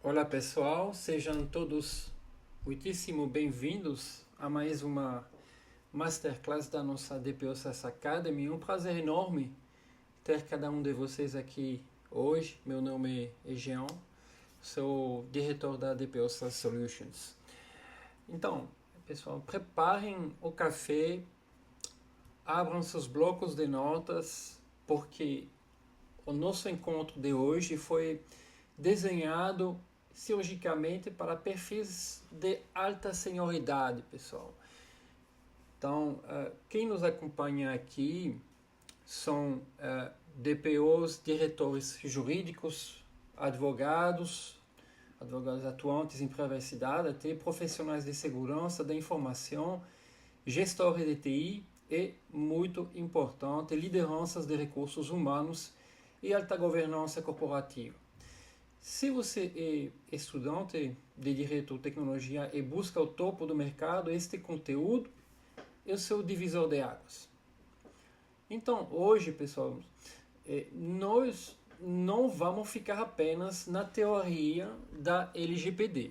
Olá pessoal, sejam todos muitíssimo bem-vindos a mais uma Masterclass da nossa DPO SaaS Academy. Um prazer enorme ter cada um de vocês aqui hoje. Meu nome é Jean, sou diretor da DPO SaaS Solutions. Então, pessoal, preparem o café, abram seus blocos de notas, porque o nosso encontro de hoje foi desenhado cirurgicamente para perfis de alta senioridade, pessoal. Então, quem nos acompanha aqui são DPOs, diretores jurídicos, advogados atuantes em privacidade, até profissionais de segurança da informação, gestores de TI e, muito importante, lideranças de recursos humanos e alta governança corporativa. Se você é estudante de Direito ou Tecnologia e busca o topo do mercado, este conteúdo é o seu divisor de águas. Então, hoje, pessoal, nós não vamos ficar apenas na teoria da LGPD.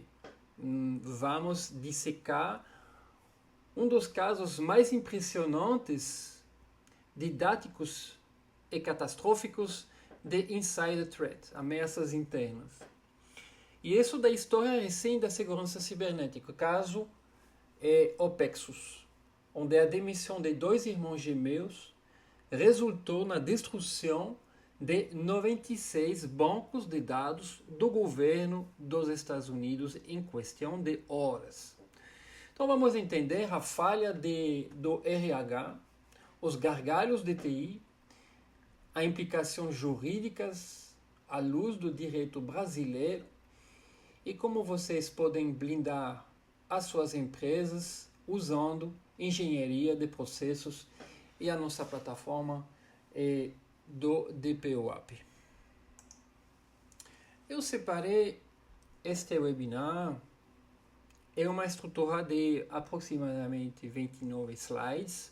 Vamos dissecar um dos casos mais impressionantes, didáticos e catastróficos de insider threat, ameaças internas. E isso da história recém da segurança cibernética, caso Opexus, onde a demissão de dois irmãos gêmeos resultou na destruição de 96 bancos de dados do governo dos Estados Unidos em questão de horas. Então vamos entender a falha do RH, os gargalhos de TI, as implicações jurídicas à luz do direito brasileiro e como vocês podem blindar as suas empresas usando engenharia de processos e a nossa plataforma do DPOAP. Eu separei este webinar em uma estrutura de aproximadamente 29 slides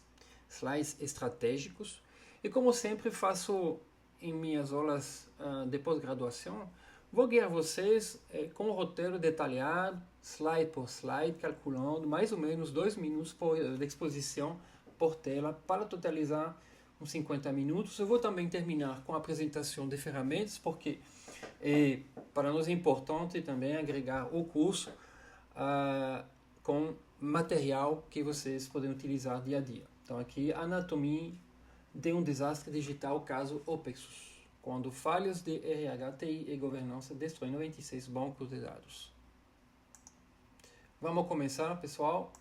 estratégicos. E como sempre faço em minhas aulas de pós-graduação, vou guiar vocês com um roteiro detalhado, slide por slide, calculando mais ou menos 2 minutos de exposição por tela, para totalizar uns 50 minutos. Eu vou também terminar com a apresentação de ferramentas, porque para nós é importante também agregar o curso com material que vocês podem utilizar dia a dia. Então aqui, anatomia de um desastre digital, caso Opexus, quando falhas de RH, TI e governança destroem 96 bancos de dados. Vamos começar, pessoal?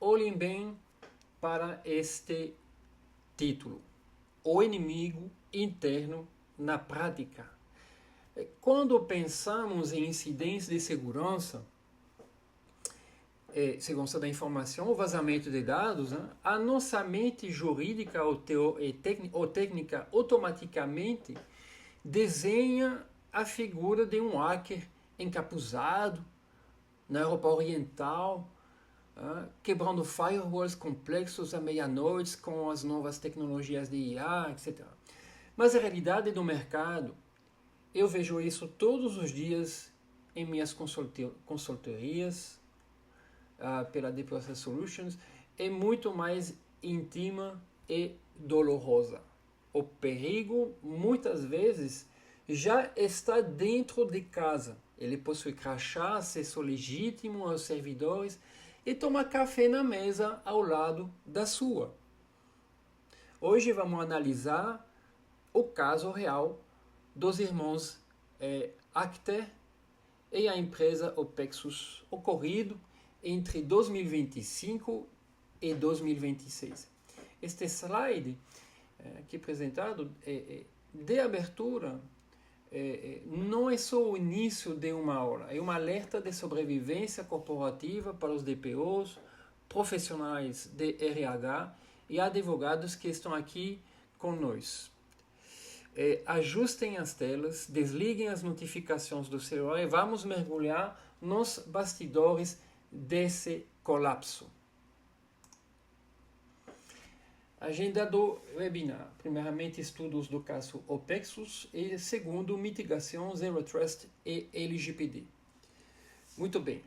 Olhem bem para este título: o inimigo interno na prática. Quando pensamos em incidentes de segurança da informação ou vazamento de dados, a nossa mente jurídica ou técnica automaticamente desenha a figura de um hacker encapuzado na Europa Oriental, quebrando firewalls complexos à meia-noite com as novas tecnologias de IA, etc. Mas a realidade do mercado, eu vejo isso todos os dias em minhas consultorias, pela DPO SaaS Solutions, é muito mais íntima e dolorosa. O perigo, muitas vezes, já está dentro de casa. Ele possui crachá, acesso legítimo aos servidores e toma café na mesa ao lado da sua. Hoje vamos analisar o caso real dos irmãos Acter e a empresa Opexus, ocorrido entre 2025 e 2026. Este slide aqui apresentado de abertura não é só o início de uma aula, é um alerta de sobrevivência corporativa para os DPOs, profissionais de RH e advogados que estão aqui com nós. Ajustem as telas, desliguem as notificações do celular e vamos mergulhar nos bastidores desse colapso. Agenda do webinar. Primeiramente, estudos do caso OPEXUS e segundo, mitigação, Zero Trust e LGPD. Muito bem.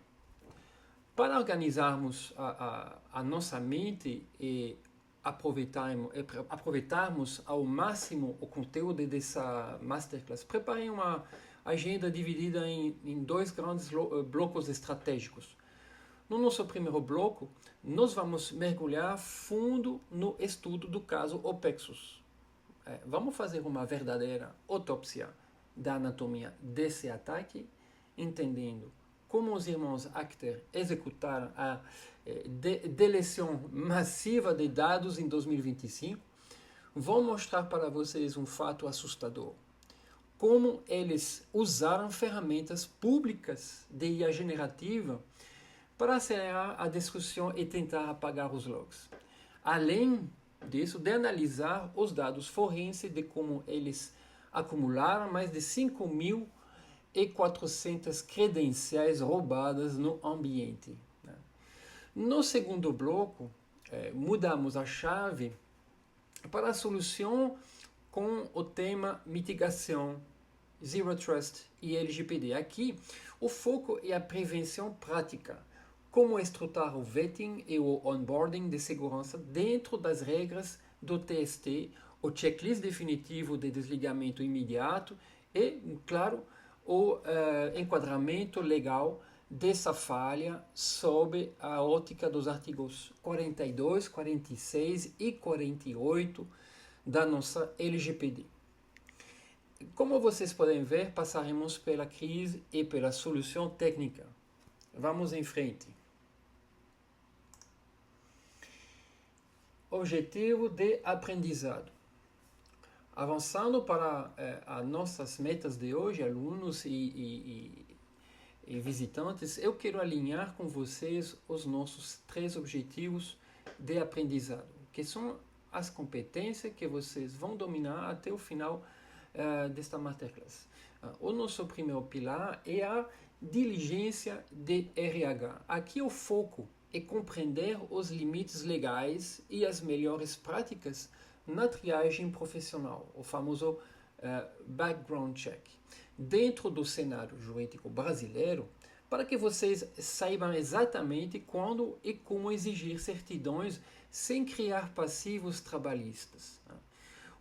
Para organizarmos a nossa mente e aproveitarmos ao máximo o conteúdo dessa Masterclass, preparem uma agenda dividida em dois grandes blocos estratégicos. No nosso primeiro bloco, nós vamos mergulhar fundo no estudo do caso OPEXUS. Vamos fazer uma verdadeira autópsia da anatomia desse ataque, entendendo como os irmãos Achter executaram a deleção massiva de dados em 2025. Vou mostrar para vocês um fato assustador. Como eles usaram ferramentas públicas de IA generativa para acelerar a discussão e tentar apagar os logs. Além disso, de analisar os dados forenses de como eles acumularam mais de 5.400 credenciais roubadas no ambiente. No segundo bloco, mudamos a chave para a solução com o tema mitigação, Zero Trust e LGPD. Aqui, o foco é a prevenção prática. Como estruturar o vetting e o onboarding de segurança dentro das regras do TST, o checklist definitivo de desligamento imediato e, claro, o enquadramento legal dessa falha sob a ótica dos artigos 42, 46 e 48 da nossa LGPD. Como vocês podem ver, passaremos pela crise e pela solução técnica. Vamos em frente. Objetivo de aprendizado. Avançando para as nossas metas de hoje, alunos e visitantes, eu quero alinhar com vocês os nossos 3 objetivos de aprendizado, que são as competências que vocês vão dominar até o final desta masterclass. O nosso primeiro pilar é a diligência de RH. Aqui o foco é compreender os limites legais e as melhores práticas na triagem profissional, o famoso background check, dentro do cenário jurídico brasileiro, para que vocês saibam exatamente quando e como exigir certidões sem criar passivos trabalhistas.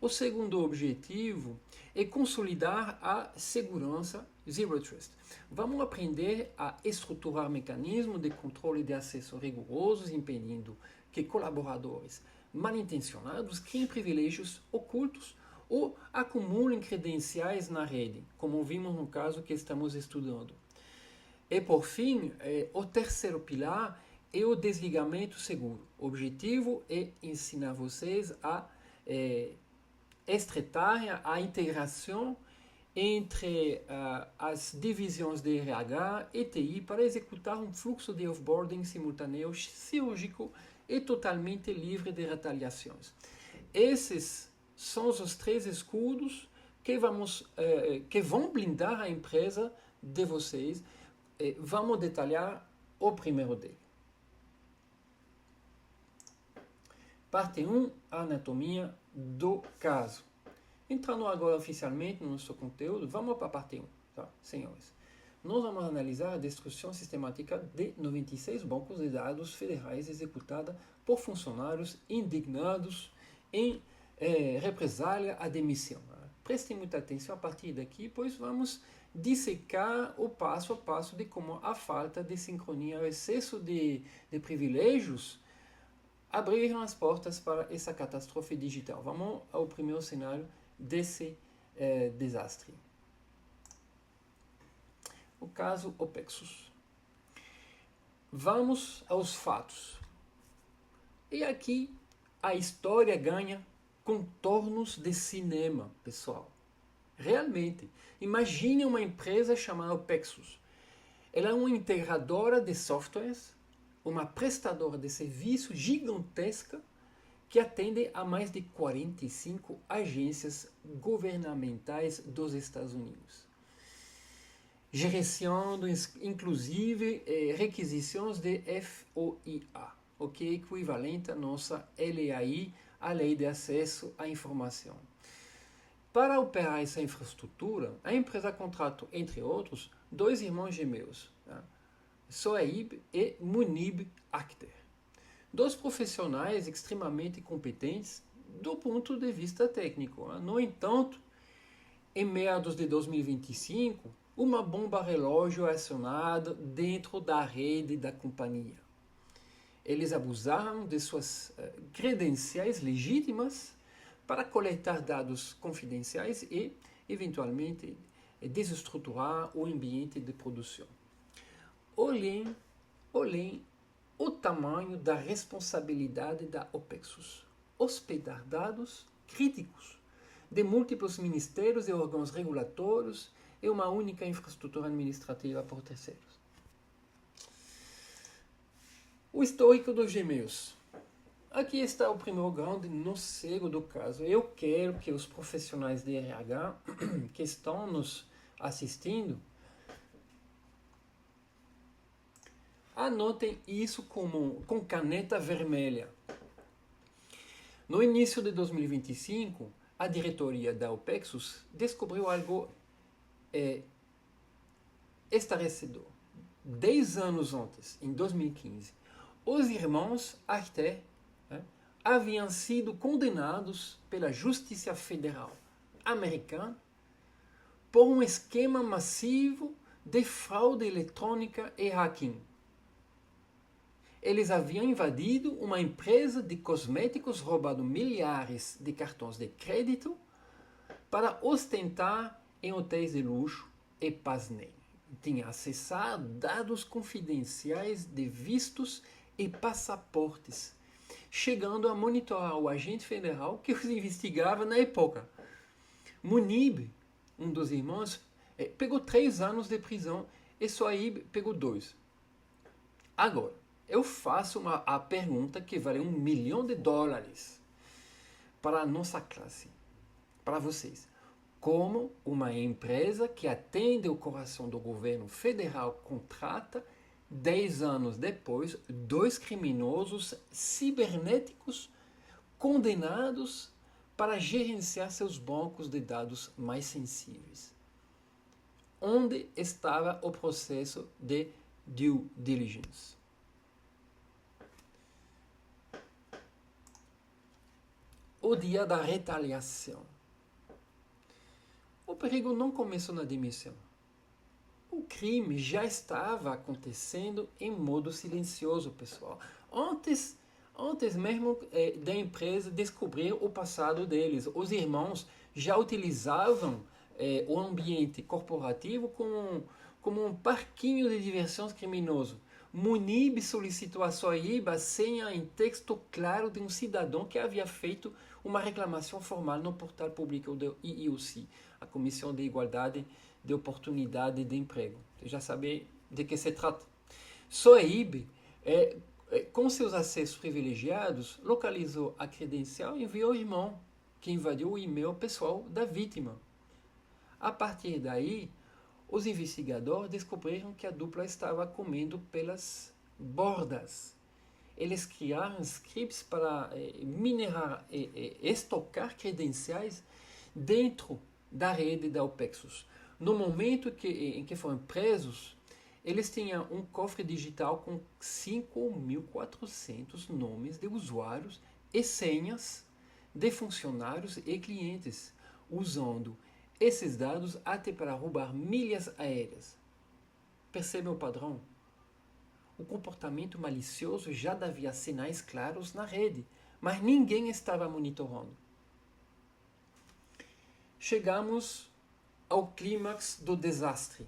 O segundo objetivo é consolidar a segurança Zero Trust. Vamos aprender a estruturar mecanismos de controle de acesso rigorosos, impedindo que colaboradores mal intencionados criem privilégios ocultos ou acumulem credenciais na rede, como vimos no caso que estamos estudando. E por fim, o terceiro pilar é o desligamento seguro. O objetivo é ensinar vocês a estreitar a integração entre as divisões de RH e TI para executar um fluxo de offboarding simultâneo, cirúrgico e totalmente livre de retaliações. Esses são os 3 escudos que vão blindar a empresa de vocês. Vamos detalhar o primeiro deles. Parte 1, a anatomia do caso. Entrando agora oficialmente no nosso conteúdo, vamos para a parte 1, tá, senhores? Nós vamos analisar a destruição sistemática de 96 bancos de dados federais executada por funcionários indignados em represália à demissão. Prestem muita atenção a partir daqui, pois vamos dissecar o passo a passo de como a falta de sincronia, o excesso de privilégios abriram as portas para essa catástrofe digital. Vamos ao primeiro cenário desse desastre. O caso OPEXUS. Vamos aos fatos. E aqui a história ganha contornos de cinema, pessoal. Realmente, imagine uma empresa chamada OPEXUS. Ela é uma integradora de softwares, uma prestadora de serviço gigantesca que atende a mais de 45 agências governamentais dos Estados Unidos, gerenciando inclusive requisições de FOIA, o que é equivalente à nossa LAI a Lei de Acesso à Informação. Para operar essa infraestrutura, a empresa contratou, entre outros, dois irmãos gêmeos, né? Sohaib e Munib Akhter. Dois profissionais extremamente competentes do ponto de vista técnico. No entanto, em meados de 2025, uma bomba relógio é acionada dentro da rede da companhia. Eles abusaram de suas credenciais legítimas para coletar dados confidenciais e, eventualmente, desestruturar o ambiente de produção. Olhem o tamanho da responsabilidade da OPEXUS. Hospedar dados críticos de múltiplos ministérios e órgãos regulatórios e uma única infraestrutura administrativa por terceiros. O histórico dos gêmeos. Aqui está o primeiro grande nocego do caso. Eu quero que os profissionais de RH que estão nos assistindo anotem isso com caneta vermelha. No início de 2025, a diretoria da OPEXUS descobriu algo estarrecedor. 10 anos antes, em 2015, os irmãos Akhter haviam sido condenados pela Justiça Federal americana por um esquema massivo de fraude eletrônica e hacking. Eles haviam invadido uma empresa de cosméticos, roubado milhares de cartões de crédito para ostentar em hotéis de luxo e pasmem. Tinha acessado dados confidenciais de vistos e passaportes, chegando a monitorar o agente federal que os investigava na época. Munib, um dos irmãos, pegou 3 anos de prisão e Sohaib pegou 2. Agora, eu faço a pergunta que vale $1 milhão para a nossa classe, para vocês. Como uma empresa que atende o coração do governo federal contrata, 10 anos depois, 2 criminosos cibernéticos condenados para gerenciar seus bancos de dados mais sensíveis? Onde estava o processo de due diligence? O dia da retaliação. O perigo não começou na demissão. O crime já estava acontecendo em modo silencioso, pessoal. Antes mesmo da empresa descobrir o passado deles. Os irmãos já utilizavam o ambiente corporativo como um parquinho de diversão criminoso. Munib solicitou a Sohaib a senha em texto claro de um cidadão que havia feito uma reclamação formal no portal público do EEOC, a Comissão de Igualdade de Oportunidade de Emprego. Você já sabe de que se trata. Sohaib, com seus acessos privilegiados, localizou a credencial e enviou ao irmão, que invadiu o e-mail pessoal da vítima. A partir daí, os investigadores descobriram que a dupla estava comendo pelas bordas. Eles criaram scripts para minerar e estocar credenciais dentro da rede da OPEXUS. No momento em que foram presos, eles tinham um cofre digital com 5.400 nomes de usuários e senhas de funcionários e clientes, usando esses dados até para roubar milhas aéreas. Percebem o padrão? O comportamento malicioso já davia sinais claros na rede, mas ninguém estava monitorando. Chegamos ao clímax do desastre.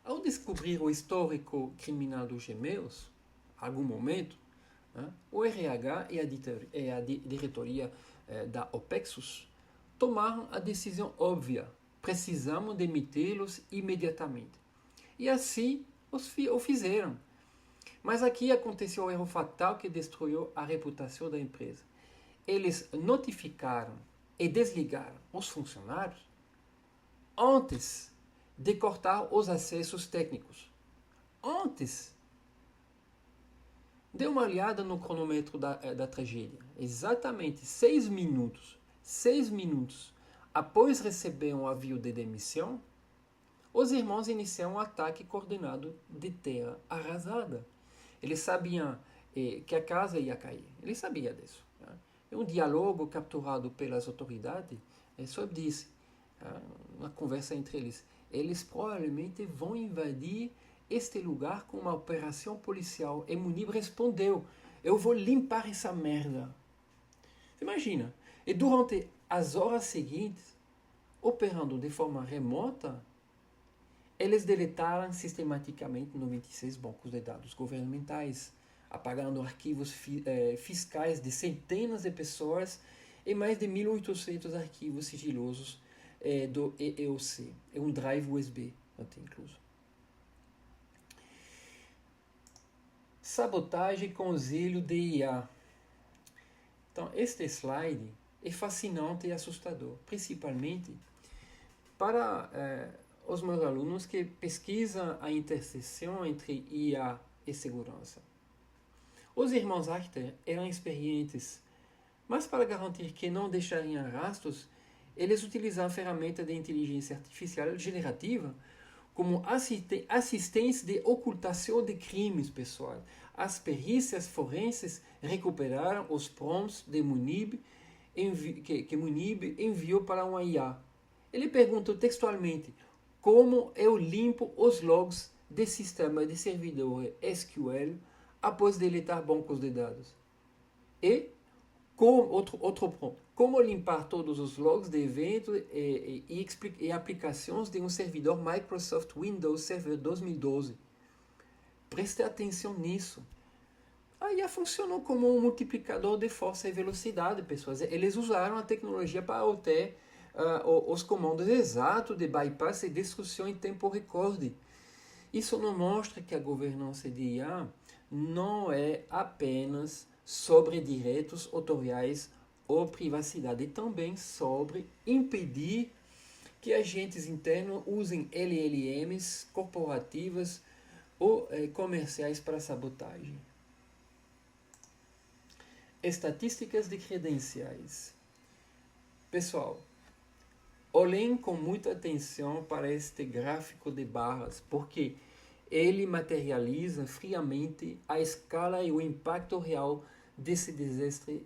Ao descobrir o histórico criminal dos gêmeos, em algum momento, o RH e a diretoria da OPEXUS tomaram a decisão óbvia: precisamos demiti-los imediatamente. E assim o fizeram. Mas aqui aconteceu o erro fatal que destruiu a reputação da empresa. Eles notificaram e desligaram os funcionários antes de cortar os acessos técnicos. Antes Dê uma olhada no cronômetro da tragédia. Exatamente 6 minutos. 6 minutos após receber um aviso de demissão, os irmãos iniciaram um ataque coordenado de terra arrasada. Eles sabiam que a casa ia cair. Eles sabiam disso. Né? E um diálogo capturado pelas autoridades só disse, uma conversa entre eles, eles provavelmente vão invadir este lugar com uma operação policial. E Munib respondeu, eu vou limpar essa merda. Imagina. E durante as horas seguintes, operando de forma remota, eles deletaram sistematicamente 96 bancos de dados governamentais, apagando arquivos fiscais de centenas de pessoas e mais de 1.800 arquivos sigilosos do EEOC, um drive USB até incluso. Sabotagem com auxílio de IA. Então, este slide é fascinante e assustador, principalmente para os meus alunos que pesquisam a interseção entre IA e segurança. Os irmãos Achter eram experientes, mas para garantir que não deixariam rastros, eles utilizaram ferramentas de inteligência artificial generativa como assistentes de ocultação de crimes, pessoal. As perícias forenses recuperaram os prompts de Munib, que Munib enviou para uma IA. Ele perguntou textualmente como eu limpo os logs de sistema de servidor SQL após deletar bancos de dados. E, outro ponto, como limpar todos os logs de eventos e aplicações de um servidor Microsoft Windows Server 2012. Preste atenção nisso. A IA funcionou como um multiplicador de força e velocidade, pessoas. Eles usaram a tecnologia para obter os comandos exatos de bypass e destruição em tempo recorde. Isso não mostra que a governança de IA não é apenas sobre direitos autoriais ou privacidade, e também sobre impedir que agentes internos usem LLMs corporativas ou comerciais para sabotagem. Estatísticas de credenciais. Pessoal, olhem com muita atenção para este gráfico de barras, porque ele materializa friamente a escala e o impacto real desse desastre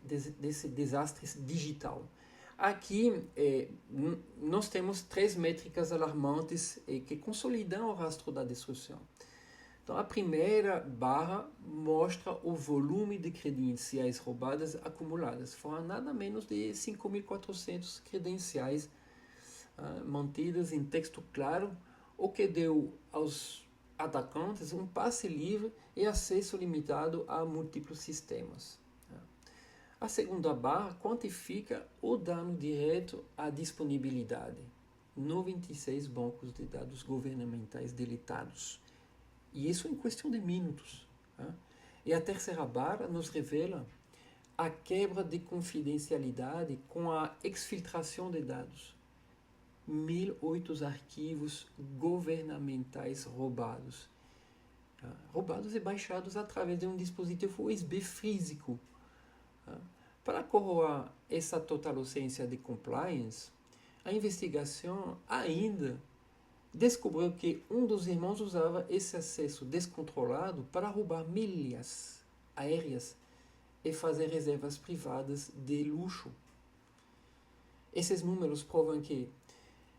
digital. Aqui nós temos 3 métricas alarmantes que consolidam o rastro da destruição. Então, a primeira barra mostra o volume de credenciais roubadas acumuladas. Foram nada menos de 5.400 credenciais mantidas em texto claro, o que deu aos atacantes um passe livre e acesso limitado a múltiplos sistemas. A segunda barra quantifica o dano direto à disponibilidade. 96 bancos de dados governamentais deletados. E isso em questão de minutos. E a terceira barra nos revela a quebra de confidencialidade com a exfiltração de dados. 1.008 arquivos governamentais roubados. Roubados e baixados através de um dispositivo USB físico. Para corroborar essa total ausência de compliance, a investigação ainda descobriu que um dos irmãos usava esse acesso descontrolado para roubar milhas aéreas e fazer reservas privadas de luxo. Esses números provam que,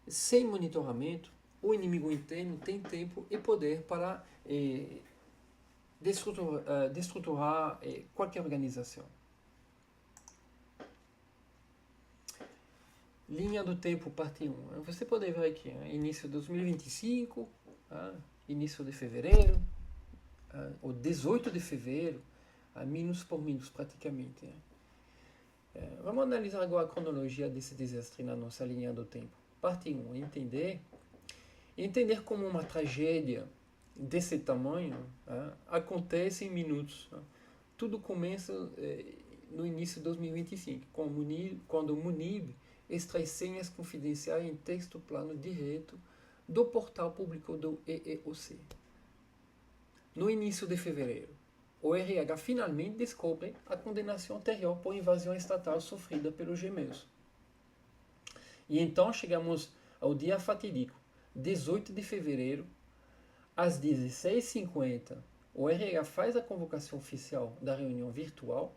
sem monitoramento, o inimigo interno tem tempo e poder para destruturar qualquer organização. Linha do tempo, parte 1. Você pode ver aqui, início de 2025, início de fevereiro, ou 18 de fevereiro, minutos por minutos praticamente. Vamos analisar agora a cronologia desse desastre na nossa linha do tempo. Parte 1, entender como uma tragédia desse tamanho acontece em minutos. Tudo começa no início de 2025, quando o Munib extrai senhas confidenciais em texto plano direto do portal público do EEOC. No início de fevereiro, o RH finalmente descobre a condenação anterior por invasão estatal sofrida pelos gêmeos. E então chegamos ao dia fatídico, 18 de fevereiro, às 16h50. O RH faz a convocação oficial da reunião virtual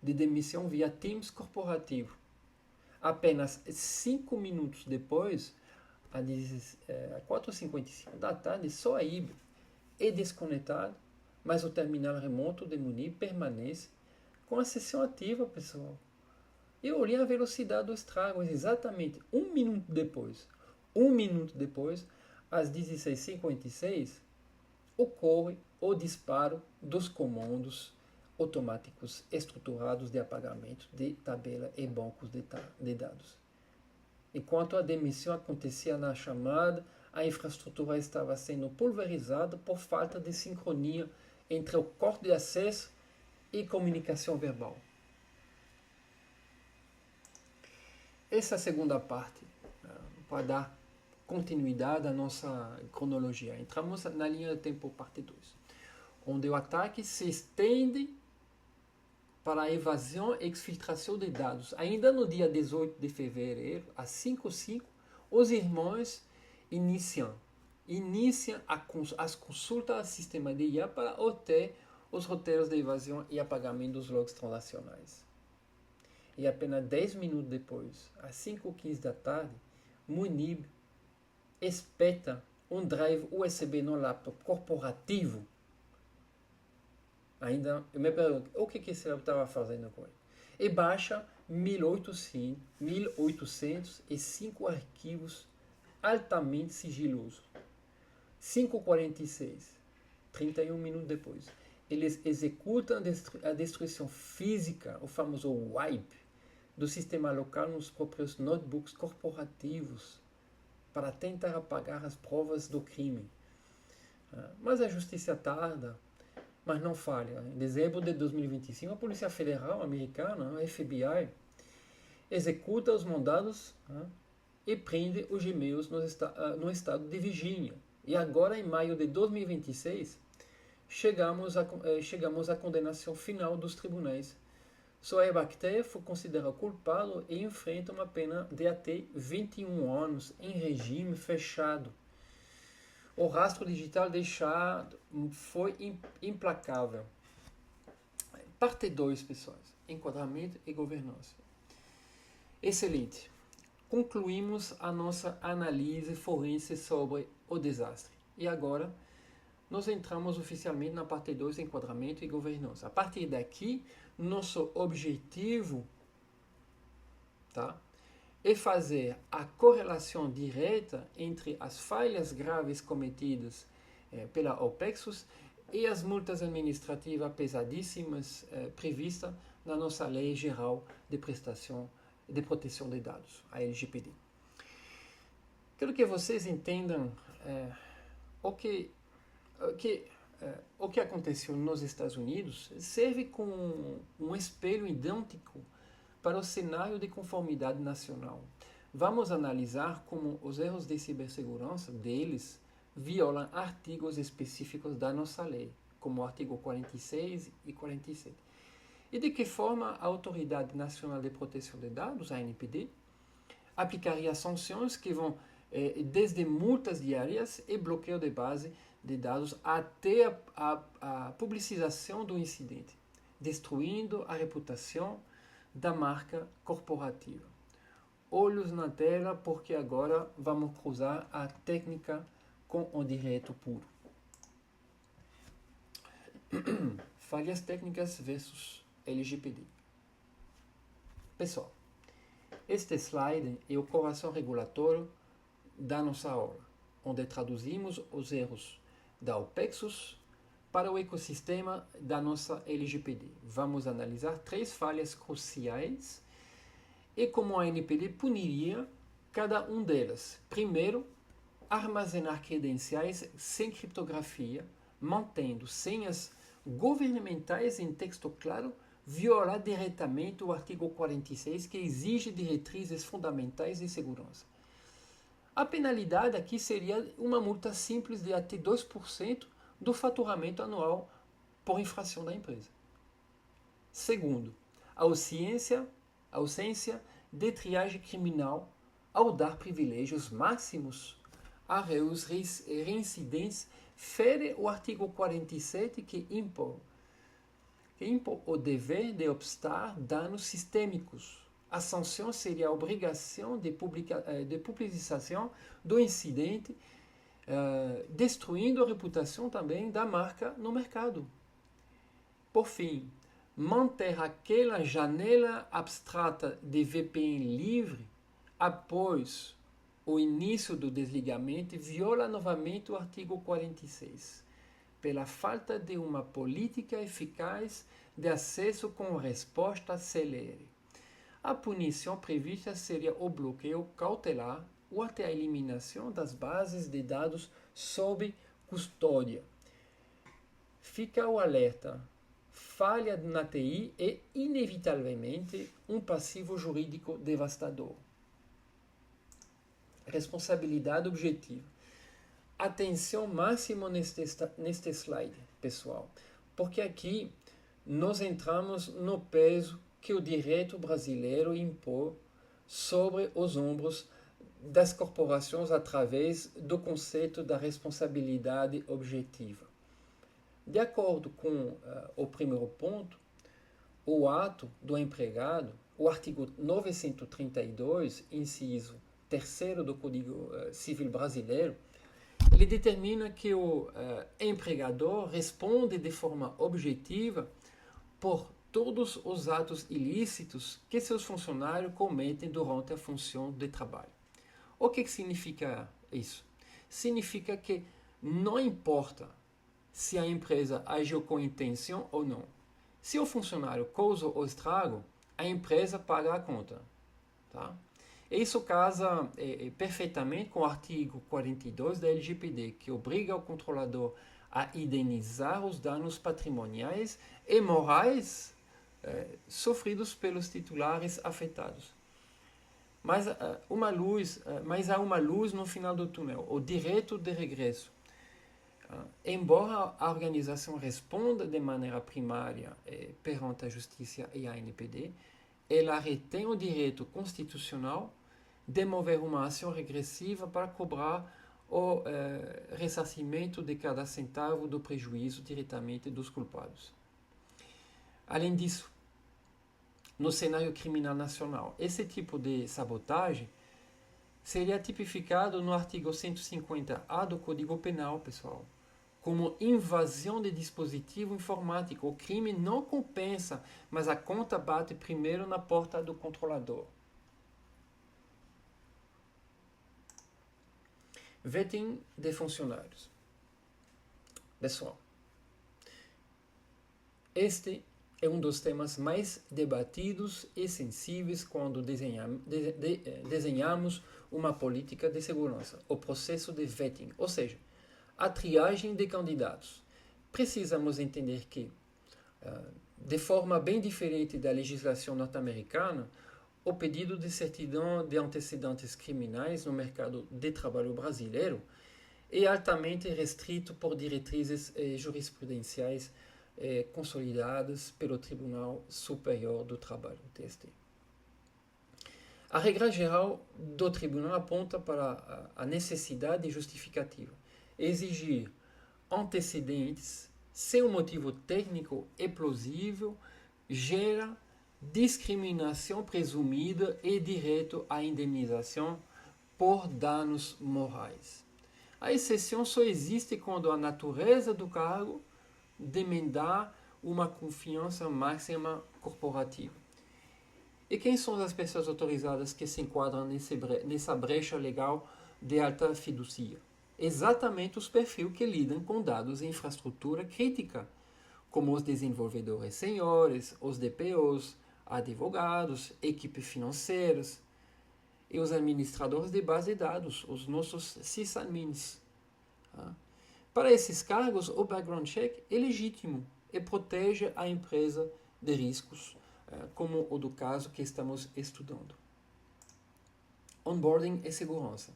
de demissão via Teams corporativo. Apenas 5 minutos depois, às 4h55 da tarde, só a IB é desconectado, mas o terminal remoto de Muniz permanece com a sessão ativa, pessoal. Eu olhei a velocidade do estrago exatamente 1 minuto depois. 1 minuto depois, às 16h56, ocorre o disparo dos comandos automáticos estruturados de apagamento de tabela e bancos de dados. Enquanto a demissão acontecia na chamada, a infraestrutura estava sendo pulverizada por falta de sincronia entre o corte de acesso e comunicação verbal. Essa é a segunda parte, para dar continuidade à nossa cronologia. Entramos na linha do tempo parte 2, onde o ataque se estende para a evasão e exfiltração de dados. Ainda no dia 18 de fevereiro, às 5h05, os irmãos iniciam as consultas ao sistema de IA para obter os roteiros de evasão e apagamento dos logs transacionais. E apenas 10 minutos depois, às 5h15 da tarde, Munib espeta um drive USB no laptop corporativo. Ainda, eu me pergunto, o que esse laptop estava fazendo com ele? E baixa 1805 arquivos altamente sigilosos. 5h46, 31 minutos depois, eles executam a destruição física, o famoso wipe, do sistema local nos próprios notebooks corporativos para tentar apagar as provas do crime. Mas a justiça tarda, mas não falha. Em dezembro de 2025, a Polícia Federal Americana, a FBI, executa os mandados e prende os gêmeos no estado de Virgínia. E agora, em maio de 2026, chegamos à condenação final dos tribunais. Shoaib Akhter foi considerado culpado e enfrenta uma pena de até 21 anos em regime fechado. O rastro digital deixado foi implacável. Parte 2, pessoal. Enquadramento e governança. Excelente. Concluímos a nossa análise forense sobre o desastre. E agora, nós entramos oficialmente na parte 2, enquadramento e governança. A partir daqui, nosso objetivo, é fazer a correlação direta entre as falhas graves cometidas pela OPEXUS e as multas administrativas pesadíssimas previstas na nossa Lei Geral de Proteção de Dados, a LGPD. Quero que vocês entendam o que aconteceu nos Estados Unidos serve como um espelho idêntico para o cenário de conformidade nacional. Vamos analisar como os erros de cibersegurança deles violam artigos específicos da nossa lei, como o artigo 46 e 47. E de que forma a Autoridade Nacional de Proteção de Dados, a ANPD, aplicaria sanções que vão desde multas diárias e bloqueio de base de dados até a publicização do incidente, destruindo a reputação da marca corporativa. Olhos na tela, porque agora vamos cruzar a técnica com o direito puro. Falhas técnicas versus LGPD. Pessoal, este slide é o coração regulatório da nossa aula, onde traduzimos os erros da OPEXUS para o ecossistema da nossa LGPD. Vamos analisar 3 falhas cruciais e como a ANPD puniria cada uma delas. Primeiro, armazenar credenciais sem criptografia, mantendo senhas governamentais em texto claro, violar diretamente o artigo 46, que exige diretrizes fundamentais de segurança. A penalidade aqui seria uma multa simples de até 2% do faturamento anual por infração da empresa. Segundo, a ausência de triagem criminal ao dar privilégios máximos a réus reincidentes fere o artigo 47 que impõe o dever de obstar danos sistêmicos. A sanção seria a obrigação de publicização do incidente, destruindo a reputação também da marca no mercado. Por fim, manter aquela janela abstrata de VPN livre após o início do desligamento viola novamente o artigo 46, pela falta de uma política eficaz de acesso com resposta célere. A punição prevista seria o bloqueio cautelar ou até a eliminação das bases de dados sob custódia. Fica o alerta: falha na TI é inevitavelmente um passivo jurídico devastador. Responsabilidade objetiva. Atenção máxima neste slide, pessoal, porque aqui nós entramos no peso que o direito brasileiro impõe sobre os ombros das corporações através do conceito da responsabilidade objetiva. De acordo com o primeiro ponto, o ato do empregado, o artigo 932, inciso 3º do Código Civil Brasileiro, ele determina que o empregador responde de forma objetiva por todos os atos ilícitos que seus funcionários cometem durante a função de trabalho. O que significa isso? Significa que não importa se a empresa agiu com intenção ou não. Se o funcionário causou o estrago, a empresa paga a conta. Tá? Isso casa perfeitamente com o artigo 42 da LGPD, que obriga o controlador a indenizar os danos patrimoniais e morais sofridos pelos titulares afetados. Mas há uma luz no final do túnel, o direito de regresso. Embora a organização responda de maneira primária perante a Justiça e a ANPD, ela retém o direito constitucional de mover uma ação regressiva para cobrar o ressarcimento de cada centavo do prejuízo diretamente dos culpados. Além disso, no cenário criminal nacional, esse tipo de sabotagem seria tipificado no artigo 150-A do Código Penal, pessoal, como invasão de dispositivo informático. O crime não compensa, mas a conta bate primeiro na porta do controlador. Vetting de funcionários. Pessoal, este é um dos temas mais debatidos e sensíveis quando desenhamos uma política de segurança, o processo de vetting, ou seja, a triagem de candidatos. Precisamos entender que, de forma bem diferente da legislação norte-americana, o pedido de certidão de antecedentes criminais no mercado de trabalho brasileiro é altamente restrito por diretrizes jurisprudenciais consolidadas pelo Tribunal Superior do Trabalho, TST. A regra geral do tribunal aponta para a necessidade justificativa, exigir antecedentes sem um motivo técnico e plausível gera discriminação presumida e direito à indenização por danos morais. A exceção só existe quando a natureza do cargo demandar uma confiança máxima corporativa. E quem são as pessoas autorizadas que se enquadram nessa brecha legal de alta fiducia? Exatamente os perfis que lidam com dados e infraestrutura crítica, como os desenvolvedores senhores, os DPOs, advogados, equipes financeiras e os administradores de base de dados, os nossos sysadmins. Para esses cargos, o background check é legítimo e protege a empresa de riscos, como o do caso que estamos estudando. Onboarding e segurança.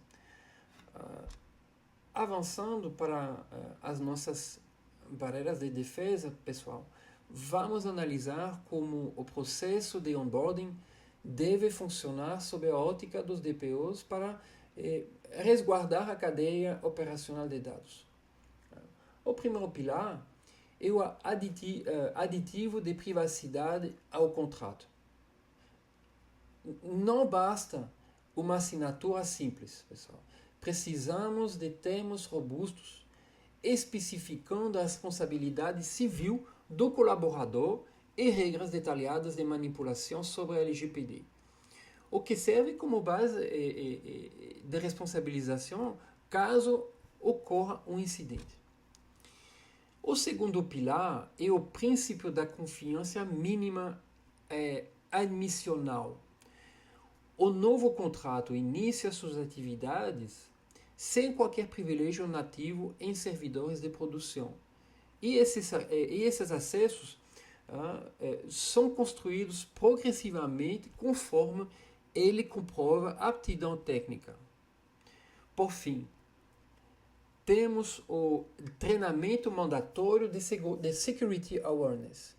Avançando para as nossas barreiras de defesa, pessoal, vamos analisar como o processo de onboarding deve funcionar sob a ótica dos DPOs para resguardar a cadeia operacional de dados. O primeiro pilar é o aditivo de privacidade ao contrato. Não basta uma assinatura simples, pessoal. Precisamos de termos robustos especificando a responsabilidade civil do colaborador e regras detalhadas de manipulação sobre a LGPD, o que serve como base de responsabilização caso ocorra um incidente. O segundo pilar é o princípio da confiança mínima admissional. O novo contrato inicia suas atividades sem qualquer privilégio nativo em servidores de produção. E esses acessos são construídos progressivamente conforme ele comprova aptidão técnica. Por fim, temos o treinamento mandatório de Security Awareness.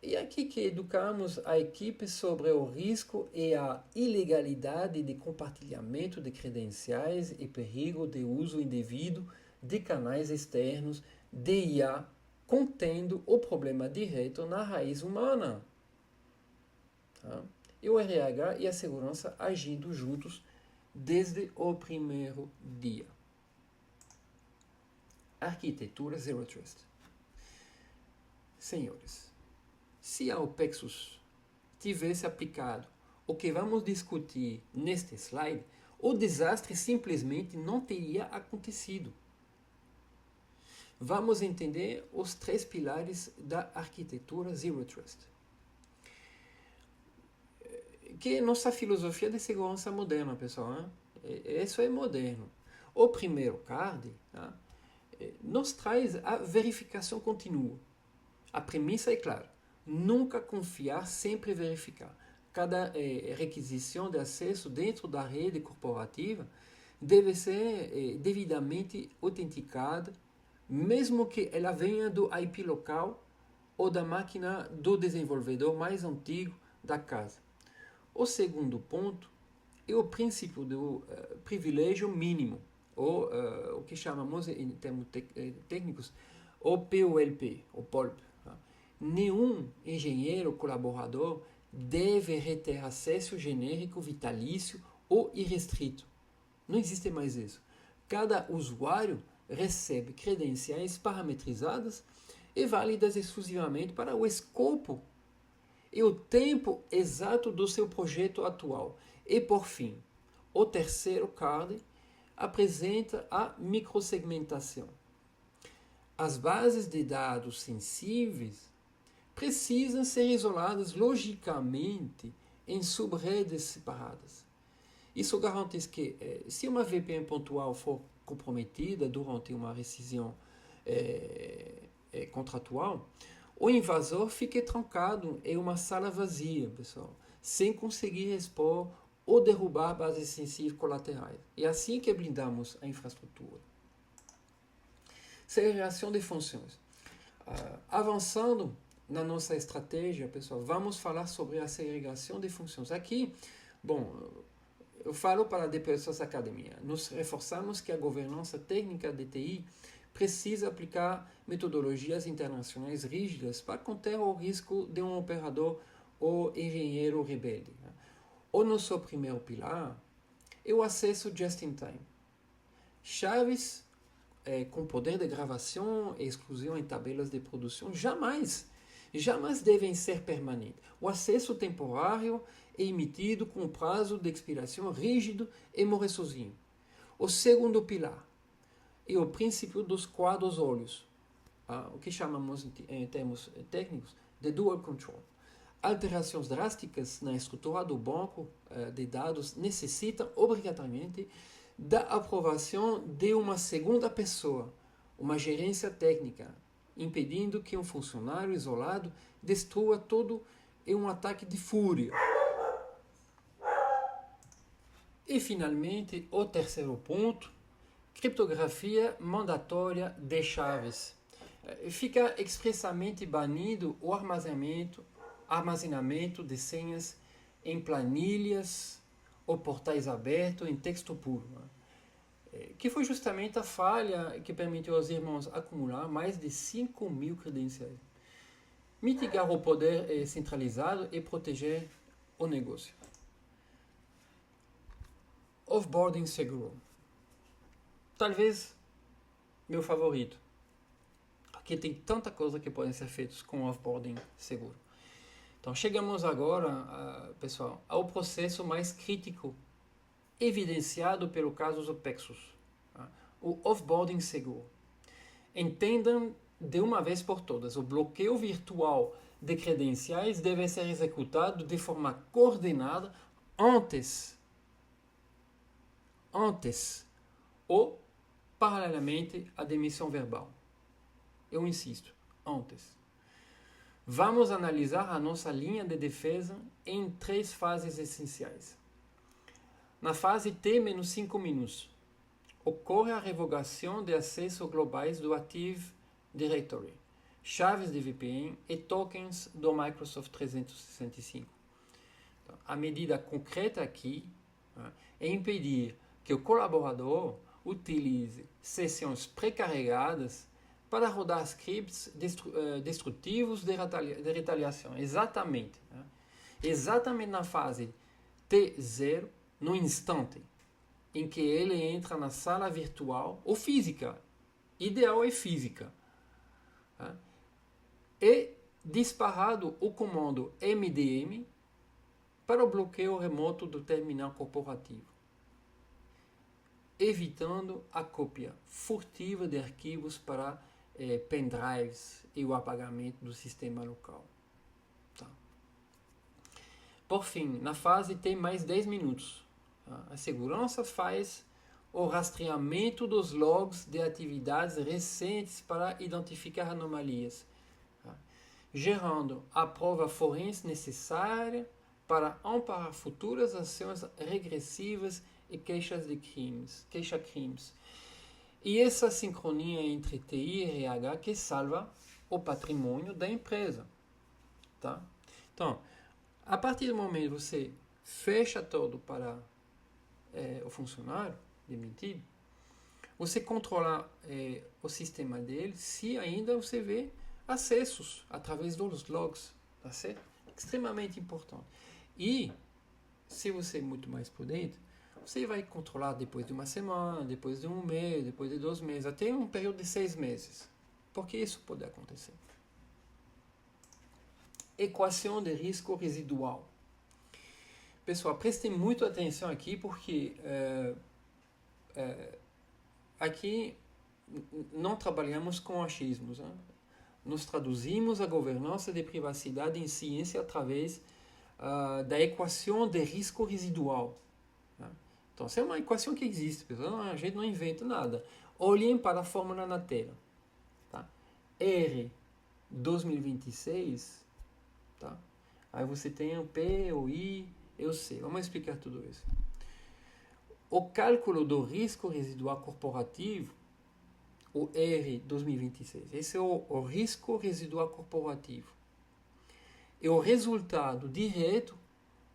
E aqui que educamos a equipe sobre o risco e a ilegalidade de compartilhamento de credenciais e perigo de uso indevido de canais externos de IA, contendo o problema direto na raiz humana. Tá? E o RH e a segurança agindo juntos desde o primeiro dia. Arquitetura Zero Trust. Senhores, se a OPEXUS tivesse aplicado o que vamos discutir neste slide, o desastre simplesmente não teria acontecido. Vamos entender os 3 pilares da arquitetura Zero Trust, que é nossa filosofia de segurança moderna, pessoal. Hein? Isso é moderno. O primeiro card nos traz a verificação contínua. A premissa é clara: nunca confiar, sempre verificar. Cada requisição de acesso dentro da rede corporativa deve ser devidamente autenticada, mesmo que ela venha do IP local ou da máquina do desenvolvedor mais antigo da casa. O segundo ponto é o princípio do privilégio mínimo, ou o que chamamos em termos técnicos, o POLP, o POLP. Nenhum engenheiro colaborador deve reter acesso genérico, vitalício ou irrestrito. Não existe mais isso. Cada usuário recebe credenciais parametrizadas e válidas exclusivamente para o escopo e o tempo exato do seu projeto atual. E, por fim, o terceiro card apresenta a microsegmentação. As bases de dados sensíveis precisam ser isoladas logicamente em subredes separadas. Isso garante que, se uma VPN pontual for comprometida durante uma rescisão contratual, o invasor fique trancado em uma sala vazia, pessoal, sem conseguir expor ou derrubar bases sensíveis colaterais. É assim que blindamos a infraestrutura. Segregação de funções. Avançando na nossa estratégia, pessoal, vamos falar sobre a segregação de funções. Aqui, eu falo para a DPO Academia. Nós reforçamos que a governança técnica de TI precisa aplicar metodologias internacionais rígidas para conter o risco de um operador ou engenheiro rebelde. O nosso primeiro pilar é o acesso just-in-time. Chaves com poder de gravação e exclusão em tabelas de produção jamais devem ser permanentes. O acesso temporário é emitido com prazo de expiração rígido e morre sozinho. O segundo pilar é o princípio dos quadros olhos, o que chamamos em termos técnicos de dual control. Alterações drásticas na estrutura do banco de dados necessitam obrigatoriamente da aprovação de uma segunda pessoa, uma gerência técnica, impedindo que um funcionário isolado destrua todo em um ataque de fúria. E, finalmente, o terceiro ponto, criptografia mandatória de chaves. Fica expressamente banido o armazenamento de senhas em planilhas ou portais abertos em texto puro, que foi justamente a falha que permitiu aos irmãos acumular mais de 5.000 credenciais, mitigar o poder centralizado e proteger o negócio. Offboarding seguro. Talvez meu favorito. Porque tem tanta coisa que podem ser feitas com offboarding seguro. Então chegamos agora, pessoal, ao processo mais crítico, evidenciado pelo caso do Pexus, o offboarding seguro. Entendam de uma vez por todas, o bloqueio virtual de credenciais deve ser executado de forma coordenada antes ou paralelamente à demissão verbal. Eu insisto, antes. Vamos analisar a nossa linha de defesa em 3 fases essenciais. Na fase T-5 minutos, ocorre a revogação de acesso globais do Active Directory, chaves de VPN e tokens do Microsoft 365. Então, a medida concreta aqui é impedir que o colaborador utilize sessões pré-carregadas para rodar scripts destrutivos de retaliação. Exatamente. Exatamente na fase T0, no instante em que ele entra na sala virtual ou física. Ideal é física. E disparado o comando MDM para o bloqueio remoto do terminal corporativo, evitando a cópia furtiva de arquivos para pendrives e o apagamento do sistema local. Tá. Por fim, na fase tem mais 10 minutos. Tá? A segurança faz o rastreamento dos logs de atividades recentes para identificar anomalias, tá? Gerando a prova forense necessária para amparar futuras ações regressivas e queixa-crimes. E essa sincronia entre TI e RH que salva o patrimônio da empresa. Tá? Então, a partir do momento que você fecha tudo para o funcionário demitido, você controla o sistema dele se ainda você vê acessos através dos logs. Tá certo? Extremamente importante. E, se você é muito mais prudente, você vai controlar depois de uma semana, depois de um mês, depois de 2 meses, até um período de 6 meses. Porque isso pode acontecer. Equação de risco residual. Pessoal, prestem muito atenção aqui, porque aqui não trabalhamos com achismos. Né? Nós traduzimos a governança de privacidade em ciência através da equação de risco residual. Né? Então, essa é uma equação que existe, pessoal. A gente não inventa nada. Olhem para a fórmula na tela. Tá? R 2026, tá? Aí você tem o P, o I e o C. Vamos explicar tudo isso. O cálculo do risco residual corporativo, o R 2026, esse é o risco residual corporativo. É o resultado direto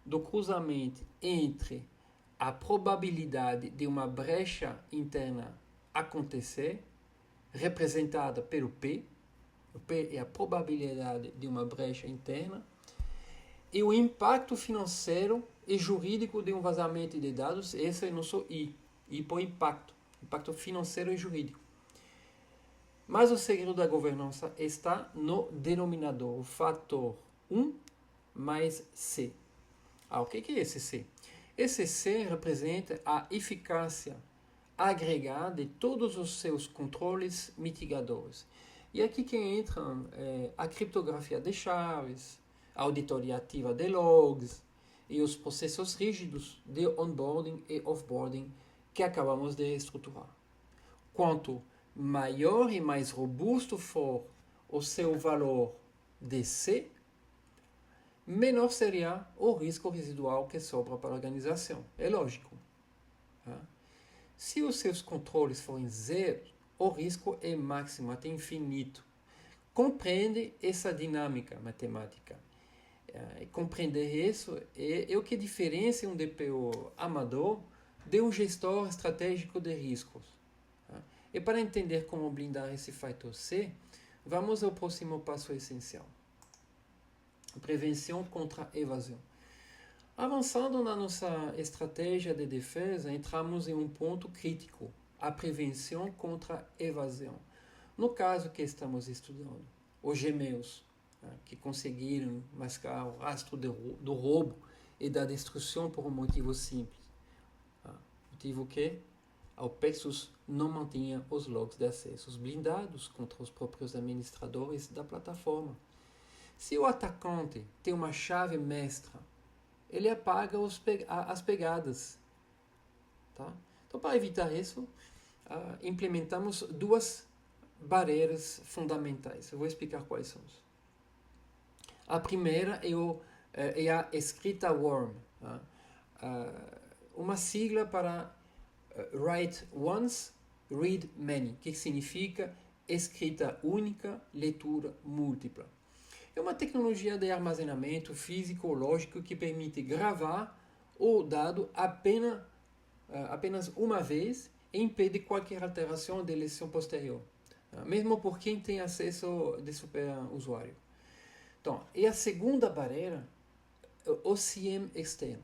do cruzamento entre a probabilidade de uma brecha interna acontecer, representada pelo P. O P é a probabilidade de uma brecha interna, e o impacto financeiro e jurídico de um vazamento de dados. Esse é o nosso I. I por impacto financeiro e jurídico. Mas o segredo da governança está no denominador, o fator 1 mais C. O que é esse C? Esse C representa a eficácia agregada de todos os seus controles mitigadores. E aqui que entram a criptografia de chaves, a auditoria ativa de logs e os processos rígidos de onboarding e offboarding que acabamos de estruturar. Quanto maior e mais robusto for o seu valor de C, menor seria o risco residual que sobra para a organização. É lógico. Tá? Se os seus controles forem zero, o risco é máximo, até infinito. compreende essa dinâmica matemática. Compreender isso é o que diferencia um DPO amador de um gestor estratégico de riscos. E para entender como blindar esse fator C, vamos ao próximo passo essencial. Prevenção contra evasão. Avançando na nossa estratégia de defesa, entramos em um ponto crítico, a prevenção contra evasão. No caso que estamos estudando, os gêmeos, que conseguiram mascarar o rastro do roubo e da destruição por um motivo simples. Motivo que a Opexus não mantinha os logs de acessos blindados contra os próprios administradores da plataforma. Se o atacante tem uma chave mestra, ele apaga as pegadas. Tá? Então, para evitar isso, implementamos duas barreiras fundamentais. Eu vou explicar quais são. A primeira é a escrita WORM, uma sigla para Write Once, Read Many, que significa escrita única, leitura múltipla. É uma tecnologia de armazenamento físico ou lógico que permite gravar o dado apenas uma vez e impede qualquer alteração ou deleção posterior, mesmo por quem tem acesso de superusuário. Então, e a segunda barreira é o OCM externo.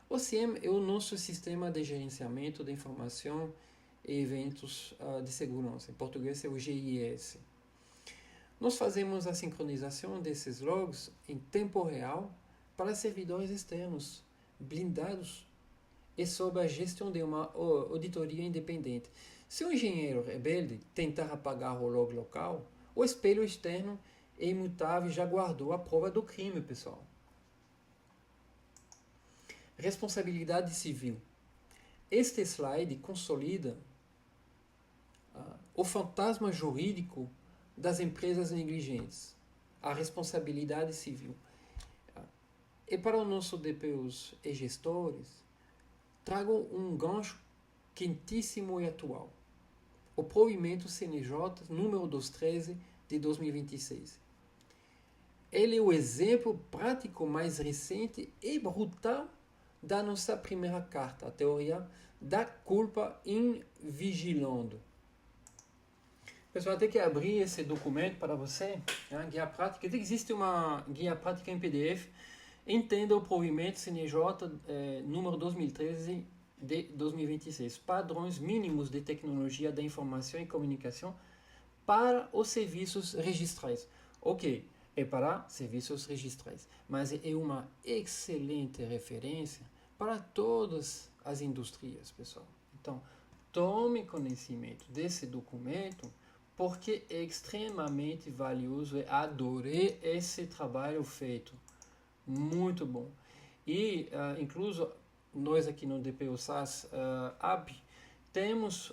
O OCM é o nosso sistema de gerenciamento de informação e eventos de segurança. Em português é o GIS. Nós fazemos a sincronização desses logs em tempo real para servidores externos, blindados e sob a gestão de uma auditoria independente. Se um engenheiro rebelde tentar apagar o log local, o espelho externo é imutável e já guardou a prova do crime, pessoal. Responsabilidade civil. Este slide consolida o fantasma jurídico das empresas negligentes, a responsabilidade civil. E para o nosso DPOs e gestores, trago um gancho quentíssimo e atual. O provimento CNJ número 213 de 2026. Ele é o exemplo prático mais recente e brutal da nossa primeira carta, a teoria da culpa invigilando. Pessoal, tem que abrir esse documento para você, guia prática. Existe uma guia prática em PDF. Entenda o provimento CNJ número 2013 de 2026. Padrões mínimos de tecnologia da informação e comunicação para os serviços registrais. Ok, é para serviços registrais, mas é uma excelente referência para todas as indústrias, pessoal. Então, tome conhecimento desse documento, porque é extremamente valioso e adorei esse trabalho feito. Muito bom. E, incluso, nós aqui no DPO SaaS App, temos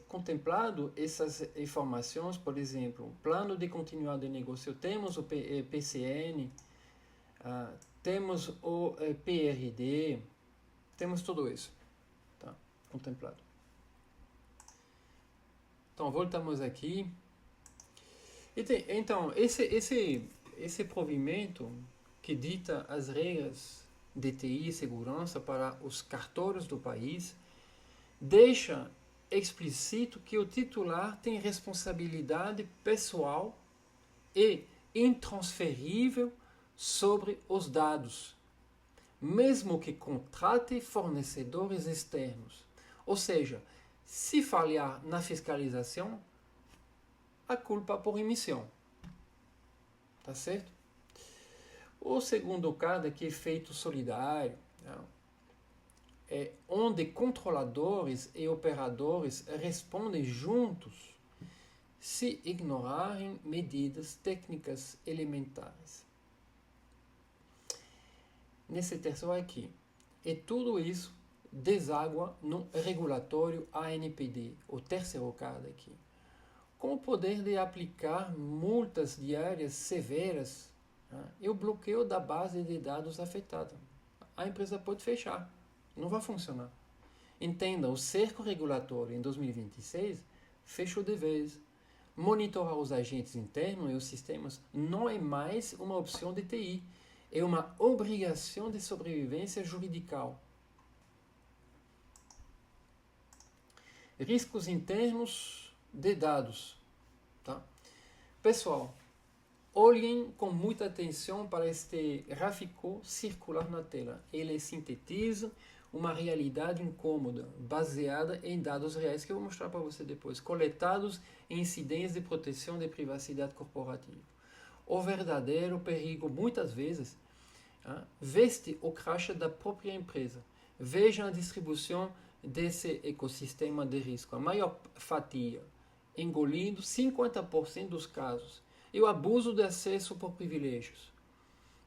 contemplado essas informações, por exemplo, plano de continuidade de negócio, temos o PCN, temos o PRD, temos tudo isso, tá? Contemplado. Então, voltamos aqui. Então, esse provimento que dita as regras de TI e segurança para os cartórios do país deixa explícito que o titular tem responsabilidade pessoal e intransferível sobre os dados, mesmo que contrate fornecedores externos. Ou seja, se falhar na fiscalização, a culpa por emissão. Tá certo? O segundo caso aqui é efeito solidário, é onde controladores e operadores respondem juntos se ignorarem medidas técnicas elementares. Nesse terceiro aqui, e tudo isso deságua no regulatório ANPD, o terceiro caso aqui, com o poder de aplicar multas diárias severas e o bloqueio da base de dados afetada. A empresa pode fechar, não vai funcionar. Entenda, o cerco regulatório em 2026 fechou de vez. Monitorar os agentes internos e os sistemas não é mais uma opção de TI, é uma obrigação de sobrevivência juridical. Riscos internos de dados. Tá? Pessoal, olhem com muita atenção para este gráfico circular na tela. Ele sintetiza uma realidade incômoda, baseada em dados reais, que eu vou mostrar para você depois, coletados em incidentes de proteção de privacidade corporativa. O verdadeiro perigo, muitas vezes, veste o crachá da própria empresa. Vejam a distribuição desse ecossistema de risco. A maior fatia, engolindo 50% dos casos, e o abuso de acesso por privilégios.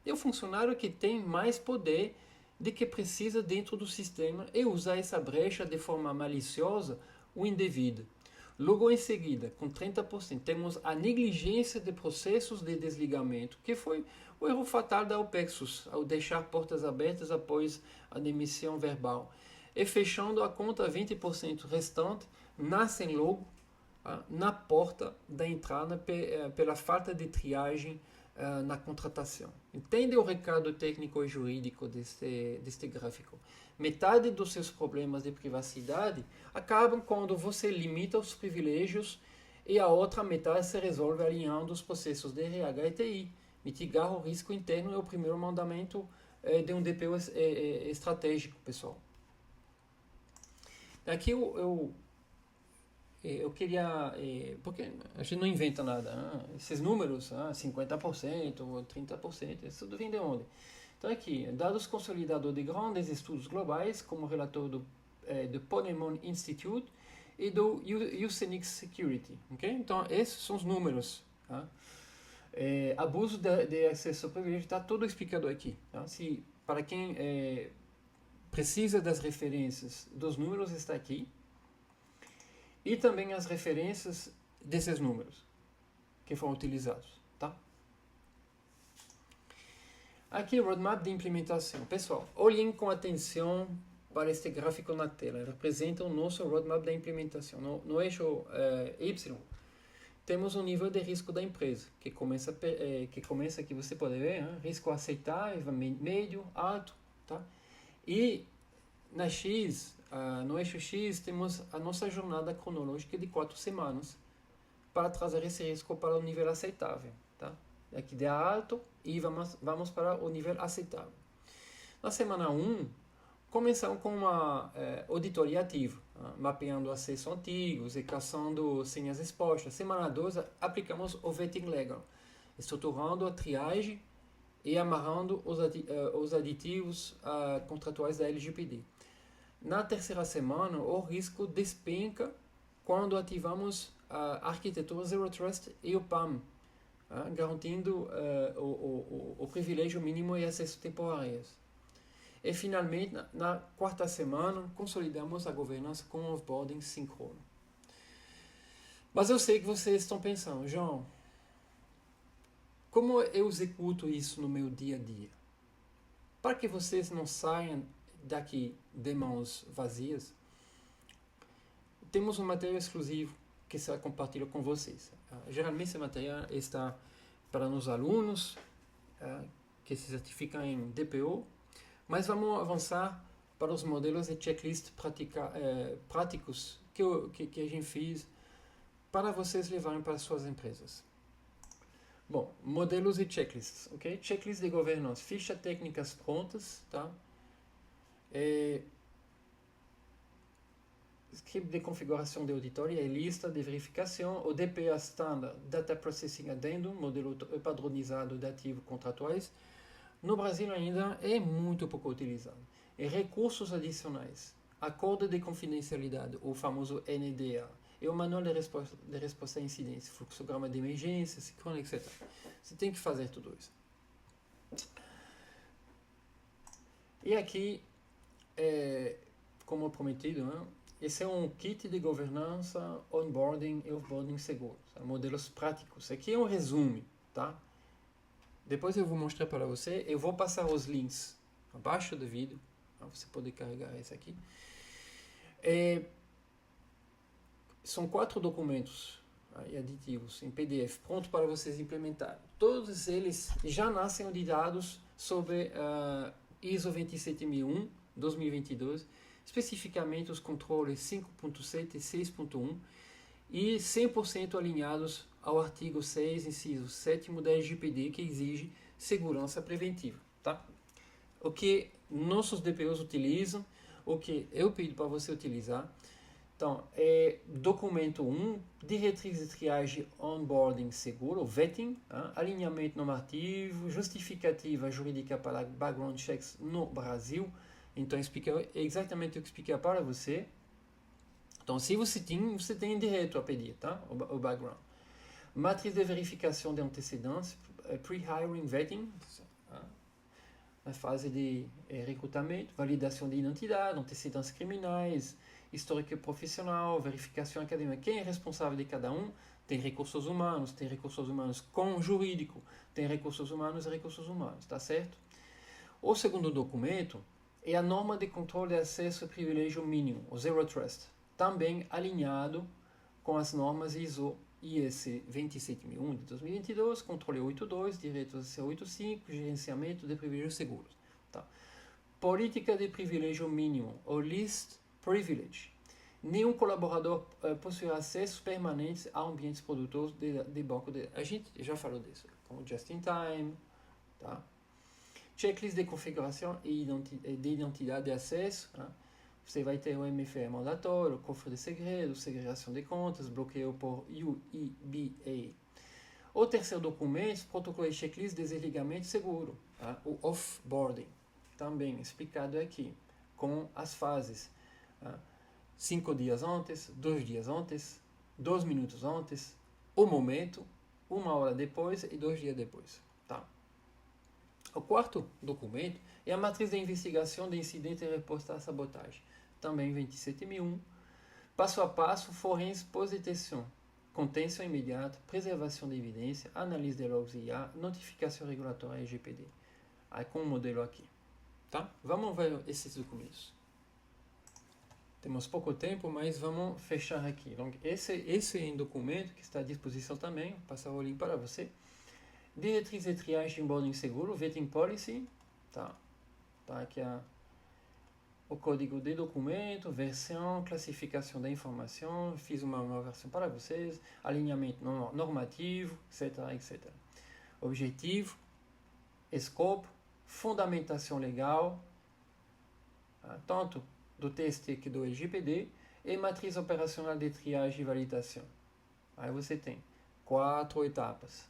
E o funcionário que tem mais poder de que precisa dentro do sistema e usar essa brecha de forma maliciosa ou indevida. Logo em seguida, com 30%, temos a negligência de processos de desligamento, que foi o erro fatal da OPEXUS, ao deixar portas abertas após a demissão verbal. E fechando a conta, 20% restante nascem logo na porta da entrada pela falta de triagem na contratação. Entende o recado técnico e jurídico deste gráfico? Metade dos seus problemas de privacidade acabam quando você limita os privilégios e a outra metade se resolve alinhando os processos de RH e TI. Mitigar o risco interno é o primeiro mandamento de um DPO estratégico, pessoal. Aqui eu queria, porque a gente não inventa nada, esses números, 50% ou 30%, isso tudo vem de onde? Então aqui, dados consolidados de grandes estudos globais, como o relatório do Ponemon Institute e do Usenix Security. Okay? Então esses são os números. Tá? Abuso de acesso ao privilégio está tudo explicado aqui. Tá? Para quem precisa das referências dos números, está aqui. E também as referências desses números que foram utilizados, tá? Aqui o roadmap de implementação. Pessoal, olhem com atenção para este gráfico na tela. Ele representa o nosso roadmap da implementação. No eixo Y, temos o nível de risco da empresa, que começa aqui, você pode ver, risco aceitável, médio, alto, tá? E na X, no eixo X, temos a nossa jornada cronológica de 4 semanas para trazer esse risco para o nível aceitável. Tá? Aqui de alto e vamos para o nível aceitável. Na semana 1, começamos com uma auditoria ativa, mapeando acessos antigos e caçando senhas expostas. Semana 2, aplicamos o vetting legal, estruturando a triagem e amarrando os aditivos contratuais da LGPD. Na terceira semana, o risco despenca quando ativamos a arquitetura Zero Trust e o PAM, garantindo o privilégio mínimo e acesso temporários. E, finalmente, na quarta semana, consolidamos a governança com o offboarding síncrono. Mas eu sei que vocês estão pensando, João, como eu executo isso no meu dia a dia? Para que vocês não saiam daqui de mãos vazias, temos um material exclusivo que será compartilhado com vocês. Geralmente esse material está para os alunos que se certificam em DPO, mas vamos avançar para os modelos de checklist práticos que a gente fez para vocês levarem para suas empresas. Bom, modelos e checklists, ok? Checklist de governança, fichas técnicas prontas, tá? Script de configuração de auditoria e lista de verificação, o DPA Standard, Data Processing Addendum, modelo padronizado de ativos contratuais, no Brasil ainda é muito pouco utilizado. E recursos adicionais, acordo de confidencialidade, o famoso NDA, e o manual de resposta a incidência, fluxograma de emergência, sincrônico, etc. Você tem que fazer tudo isso. E aqui, como prometido, né? Esse é um kit de governança, onboarding e offboarding seguros, modelos práticos. Aqui é um resumo, tá? Depois eu vou mostrar para você, eu vou passar os links abaixo do vídeo, você pode carregar esse aqui. São 4 documentos e aditivos em PDF, pronto para vocês implementarem. Todos eles já nascem auditados sobre ISO 27001 2022, especificamente os controles 5.7 e 6.1, e 100% alinhados ao artigo 6, inciso 7º da LGPD, que exige segurança preventiva. Tá? O que nossos DPOs utilizam, o que eu pido para você utilizar. Então, documento 1, diretriz de triagem onboarding seguro, vetting, alinhamento normativo, justificativa jurídica para background checks no Brasil. Então, explica exatamente o que expliquei para você. Então, se você tem direito a pedir, tá? O background. Matriz de verificação de antecedentes, pre-hiring vetting, na fase de recrutamento, validação de identidade, antecedentes criminais, histórico profissional, verificação acadêmica. Quem é responsável de cada um? Tem recursos humanos com jurídico, tem recursos humanos e recursos humanos, tá certo? O segundo documento é a norma de controle de acesso e privilégio mínimo, o Zero Trust, também alinhado com as normas ISO IS 27001 de 2022, controle 82, direitos AC 85, gerenciamento de privilégios seguros. Tá? Política de privilégio mínimo, ou List Privilege. Nenhum colaborador possuirá acesso permanente a ambientes produtores de banco de dados. A gente já falou disso, como Just in Time, tá? Checklist de configuração e de identidade de acesso. Né? Você vai ter o MFA mandatório, cofre de segredos, segregação de contas, bloqueio por UEBA. O terceiro documento, protocolo e checklist de desligamento seguro, tá? O offboarding, também explicado aqui, com as fases. 5 dias antes, 2 dias antes, 2 minutos antes, o momento, 1 hora depois e 2 dias depois. Tá? O quarto documento é a matriz de investigação de incidente e resposta à sabotagem, também 27001, passo a passo, forense pós-deteção, contenção imediata, preservação de evidência, análise de logs IA, notificação regulatória LGPD. Aí com o modelo aqui. Tá? Vamos ver esses documentos. Temos pouco tempo, mas vamos fechar aqui. Então, esse é um documento que está à disposição também, vou passar o link para você. Diretriz de triagem de onboarding seguro, vetting policy, tá aqui o código de documento, versão, classificação da informação, fiz uma versão para vocês, alinhamento normativo, etc. Objetivo, escopo, fundamentação legal, tanto do TST que do LGPD, e matriz operacional de triagem e validação. Aí você tem 4 etapas.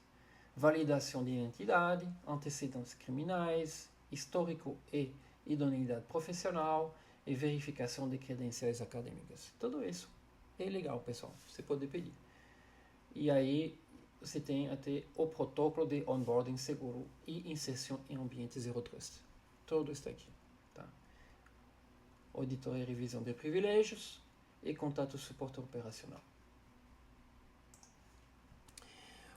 Validação de identidade, antecedentes criminais, histórico e idoneidade profissional e verificação de credenciais acadêmicas. Tudo isso é legal, pessoal. Você pode pedir. E aí você tem até o protocolo de onboarding seguro e inserção em ambiente Zero Trust. Tudo está aqui. Tá? Auditoria e revisão de privilégios e contato suporte operacional.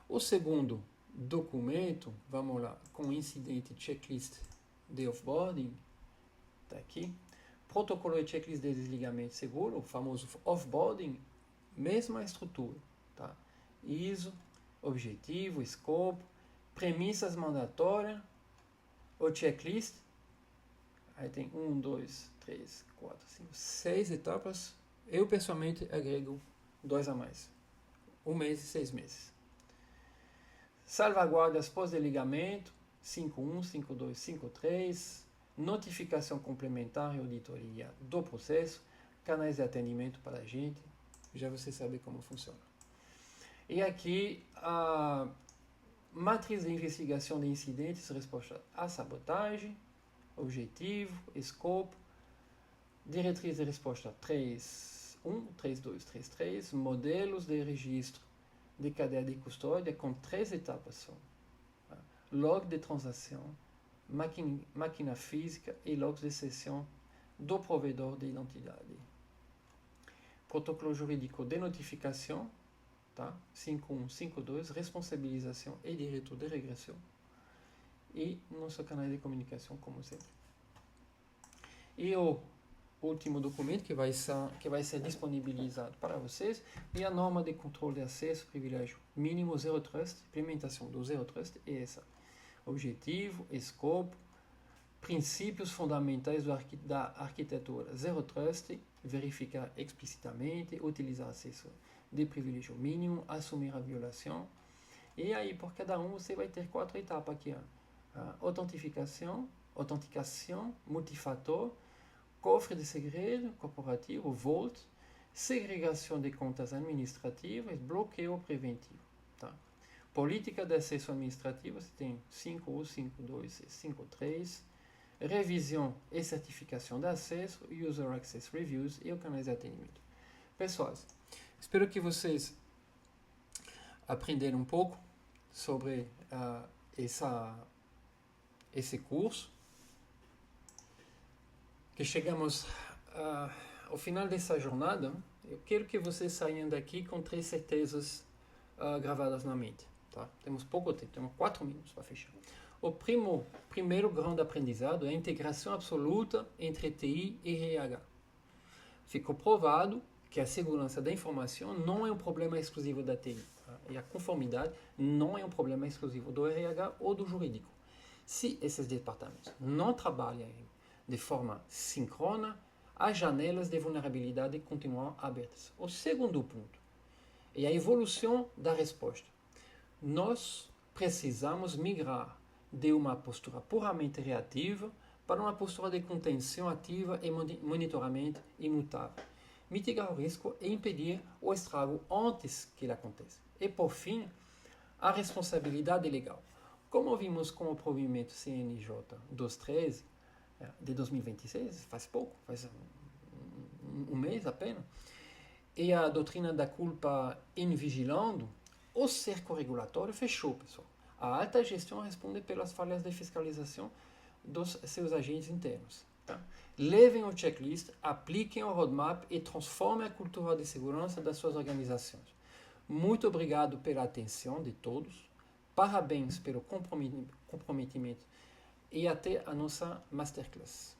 O segundo documento, vamos lá, com incidente checklist de offboarding, está aqui. Protocolo e checklist de desligamento seguro, o famoso offboarding, mesma estrutura, tá? ISO, objetivo, escopo, premissas mandatórias, o checklist, aí tem 1, 2, 3, 4, 5, 6 etapas. Eu pessoalmente agrego 2 a mais, 1 mês e 6 meses. Salvaguardas pós-desligamento, 5.1, 5.2, 5.3, notificação complementar e auditoria do processo, canais de atendimento para a gente, já você sabe como funciona. E aqui a matriz de investigação de incidentes, resposta à sabotagem, objetivo, escopo, diretriz de resposta 3.1, 3.2, 3.3, modelos de registro de cadeia de custódia com 3 etapas só. Log de transação, máquina física e logs de sessão do provedor de identidade. Protocolo jurídico de notificação, tá? 5.1, 5.2, responsabilização e direito de regressão. E nosso canal de comunicação, como sempre. E o último documento que vai ser disponibilizado para vocês, e a norma de controle de acesso, privilégio mínimo Zero Trust, implementação do Zero Trust, e essa. Objetivo, escopo, princípios fundamentais da arquitetura Zero Trust, verificar explicitamente, utilizar acesso de privilégio mínimo, assumir a violação. E aí, por cada um, você vai ter 4 etapas aqui. Autenticação, multifator, cofre de segredo corporativo, Vault, segregação de contas administrativas, bloqueio preventivo. Tá? Política de acesso administrativo, você tem 5.1, 5.2 e 5.3. Revisão e certificação de acesso, User Access Reviews e o canais de atendimento. Pessoas, espero que vocês aprenderam um pouco sobre esse curso, que chegamos ao final dessa jornada. Eu quero que vocês saiam daqui com 3 certezas gravadas na mente. Tá? Temos pouco tempo, temos 4 minutos para fechar. O primeiro grande aprendizado é a integração absoluta entre TI e RH. Ficou provado que a segurança da informação não é um problema exclusivo da TI. Tá? E a conformidade não é um problema exclusivo do RH ou do jurídico. Se esses departamentos não trabalharem de forma síncrona, as janelas de vulnerabilidade continuam abertas. O segundo ponto é a evolução da resposta. Nós precisamos migrar de uma postura puramente reativa para uma postura de contenção ativa e monitoramento imutável. Mitigar o risco e impedir o estrago antes que ele aconteça. E, por fim, a responsabilidade legal. Como vimos com o provimento CNJ 213 de 2026, faz pouco, faz um mês apenas, e a doutrina da culpa invigilando, o cerco regulatório fechou, pessoal. A alta gestão responde pelas falhas de fiscalização dos seus agentes internos. Tá? Levem o checklist, apliquem o roadmap e transformem a cultura de segurança das suas organizações. Muito obrigado pela atenção de todos, parabéns pelo comprometimento e até a nossa Masterclass.